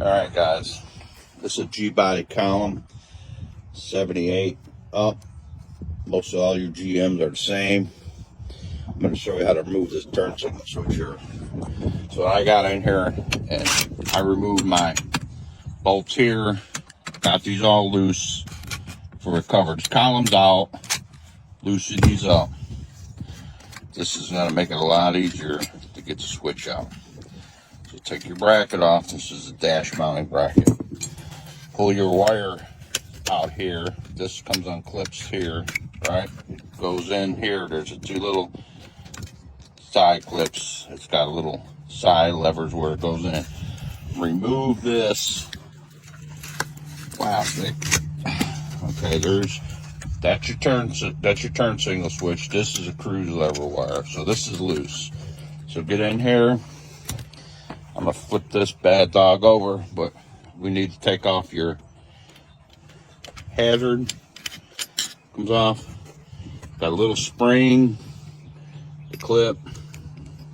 Alright guys, this is a G-body column, 78 up. Most of all your GMs are the same. I'm going to show you how to remove this turn signal switch here. So I got in here and I removed my bolts here, got these all loose for the coverage. Columns out, loosen these up. This is going to make it a lot easier to get the switch out. So take your bracket off. This is a dash mounting bracket. Pull your wire out here. This comes on clips here, right? Goes in here. There's two little side clips. It's got a little side levers where it goes in. Remove this plastic. Okay, that's your turn signal switch. This is a cruise level wire, so this is loose. So get in here. I'm gonna flip this bad dog over, but we need to take off your hazard. Comes off. Got a little spring, the clip,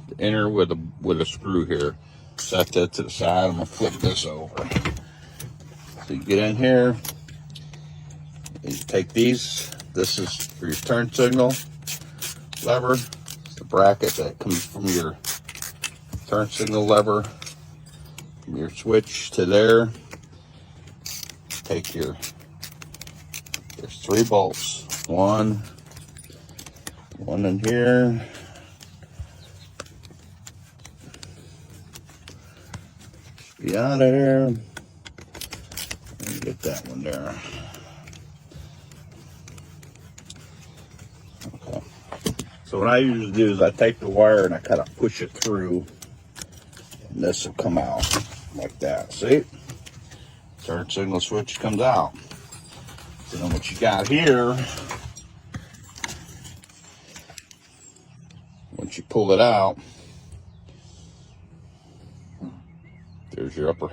the inner with a screw here. Set that to the side. I'm gonna flip this over. So you get in here and you take these. This is for your turn signal lever. It's the bracket that comes from your turn signal lever, from your switch to there. Take there's 3 bolts. One in here. Be out of there. And get that one there. Okay. So what I usually do is I take the wire and I kind of push it through, and this will come out like that. See? Turn signal switch comes out. So then what you got here, once you pull it out, there's your upper